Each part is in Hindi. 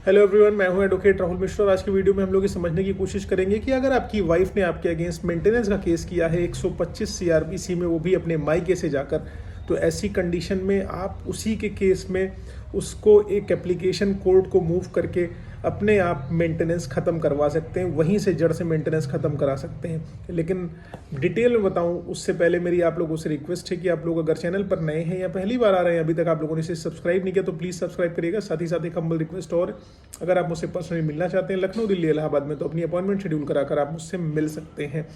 हेलो एवरीवन, मैं हूं एडवोकेट राहुल मिश्रा और आज की वीडियो में हम लोग ये समझने की कोशिश करेंगे कि अगर आपकी वाइफ ने आपके अगेंस्ट मेंटेनेंस का केस किया है 125 सीआरपीसी में, वो भी अपने मायके से जाकर, तो ऐसी कंडीशन में आप उसी के केस में उसको एक एप्लीकेशन कोर्ट को मूव करके अपने आप मेंटेनेंस ख़त्म करवा सकते हैं, वहीं से जड़ से मेंटेनेंस ख़त्म करा सकते हैं। लेकिन डिटेल में बताऊं उससे पहले मेरी आप लोगों से रिक्वेस्ट है कि आप लोग अगर चैनल पर नए हैं या पहली बार आ रहे हैं, अभी तक आप लोगों ने इसे सब्सक्राइब नहीं किया तो प्लीज़ सब्सक्राइब करिएगा। साथ ही साथ एक हम्बल रिक्वेस्ट और, अगर आप मुझसे पर्सनली मिलना चाहते हैं लखनऊ, दिल्ली, इलाहाबाद में, तो अपनी अपॉइंटमेंट शेड्यूल कराकर आप मुझसे मिल सकते हैं।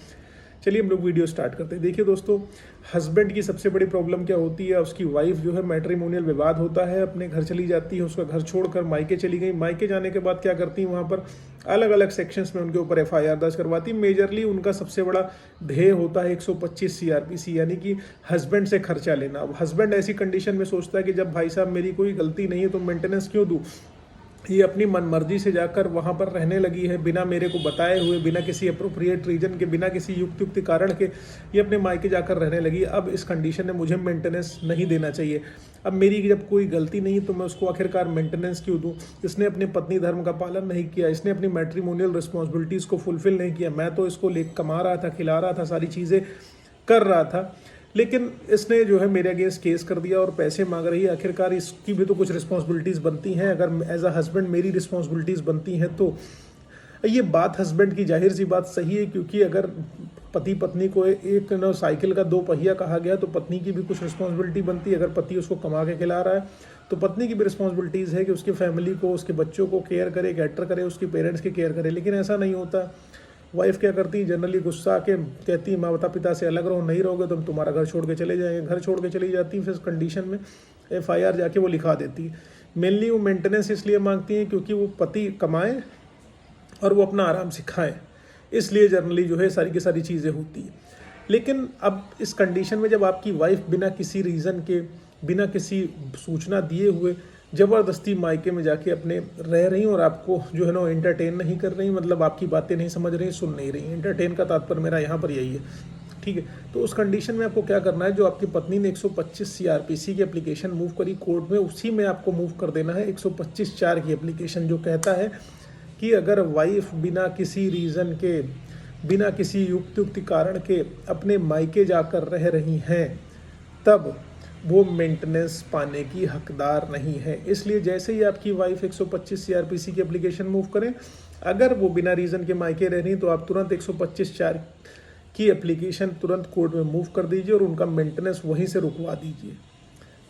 चलिए हम लोग वीडियो स्टार्ट करते हैं। देखिए दोस्तों, हस्बैंड की सबसे बड़ी प्रॉब्लम क्या होती है, उसकी वाइफ जो है मैट्रिमोनियल विवाद होता है, अपने घर चली जाती है, उसका घर छोड़कर मायके चली गई। मायके जाने के बाद क्या करती है, वहाँ पर अलग अलग सेक्शंस में उनके ऊपर एफआईआर दर्ज करवाती है। मेजरली उनका सबसे बड़ा ध्येय होता है 125 सीआरपीसी, यानी कि हस्बैंड से खर्चा लेना। अब हस्बैंड ऐसी कंडीशन में सोचता है कि जब भाई साहब मेरी कोई गलती नहीं है तो मेंटेनेंस क्यों दूँ, ये अपनी मनमर्जी से जाकर वहाँ पर रहने लगी है, बिना मेरे को बताए हुए, बिना किसी अप्रोप्रिएट रीजन के, बिना किसी युक्ति कारण के ये अपने मायके जाकर रहने लगी। अब इस कंडीशन में मुझे मेंटेनेंस नहीं देना चाहिए। अब मेरी जब कोई गलती नहीं तो मैं उसको आखिरकार मेंटेनेंस क्यों दूँ। इसने अपने पत्नी धर्म का पालन नहीं किया, इसने अपनी मैट्रिमोनियल रिस्पॉन्सिबिलिटीज़ को फुलफिल नहीं किया। मैं तो इसको ले कमा रहा था, खिला रहा था, सारी चीज़ें कर रहा था, लेकिन इसने जो है मेरे अगेंस्ट केस कर दिया और पैसे मांग रही है। आखिरकार इसकी भी तो कुछ रिस्पॉन्सिबिलिटीज़ बनती हैं। अगर एज अ हस्बैंड मेरी रिस्पॉन्सिबिलिटीज़ बनती हैं तो ये बात हस्बैंड की जाहिर सी बात सही है, क्योंकि अगर पति पत्नी को एक साइकिल का दो पहिया कहा गया तो पत्नी की भी कुछ रिस्पॉन्सिबिलिटी बनती है। अगर पति उसको कमा के खिला रहा है तो पत्नी की भी रिस्पॉन्सिबिलिटीज़ है कि उसकी फैमिली को, उसके बच्चों को केयर करे, कैटर करे, उसकी पेरेंट्स की केयर करे। लेकिन ऐसा नहीं होता। वाइफ क्या करती है, जनरली गुस्सा आके कहती है माता पिता से अलग रहो, नहीं रहोगे तो हम तुम्हारा घर छोड़ के चले जाएंगे। घर छोड़ के चली जाती है, फिर कंडीशन में एफआईआर जाके वो लिखा देती है। मेनली वो मेंटेनेंस इसलिए मांगती हैं क्योंकि वो पति कमाए और वो अपना आराम से खाएं, इसलिए जनरली जो है सारी की सारी चीज़ें होती है। लेकिन अब इस कंडीशन में जब आपकी वाइफ बिना किसी रीज़न के, बिना किसी सूचना दिए हुए ज़बरदस्ती मायके में जाके अपने रह रही और आपको जो है ना एंटरटेन नहीं कर रही, मतलब आपकी बातें नहीं समझ रही, सुन नहीं रही। एंटरटेन का तात्पर्य मेरा यहाँ पर यही है, ठीक है। तो उस कंडीशन में आपको क्या करना है, जो आपकी पत्नी ने 125 सीआरपीसी की एप्लीकेशन मूव करी कोर्ट में, उसी में आपको मूव कर देना है 125(4) की एप्लीकेशन, जो कहता है कि अगर वाइफ बिना किसी रीज़न के, बिना किसी युक्ति कारण के अपने मायके जाकर रह रही हैं, तब वो मेंटेनेंस पाने की हकदार नहीं है। इसलिए जैसे ही आपकी वाइफ 125 सीआरपीसी की एप्लीकेशन मूव करें, अगर वो बिना रीज़न के मायके रह रही तो आप तुरंत 125(4) की एप्लीकेशन तुरंत कोर्ट में मूव कर दीजिए और उनका मेंटेनेंस वहीं से रुकवा दीजिए।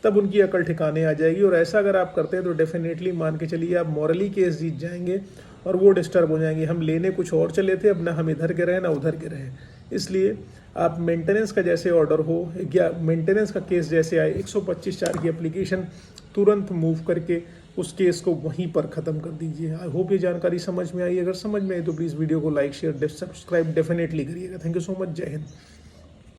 तब उनकी अकल ठिकाने आ जाएगी। और ऐसा अगर आप करते हैं तो डेफिनेटली मान के चलिए आप मॉरली केस जीत जाएंगे और वो डिस्टर्ब हो जाएंगे। हम लेने कुछ और चले थे, अब ना हम इधर के रहे ना उधर के रहे। इसलिए आप मेंटेनेंस का जैसे ऑर्डर हो या मेंटेनेंस का केस जैसे आए, 125(4) की एप्लीकेशन तुरंत मूव करके उस केस को वहीं पर ख़त्म कर दीजिए। आई होप ये जानकारी समझ में आई। अगर समझ में आई तो प्लीज़ वीडियो को लाइक, शेयर, सब्सक्राइब डेफिनेटली करिएगा। Thank you so much. जय हिंद।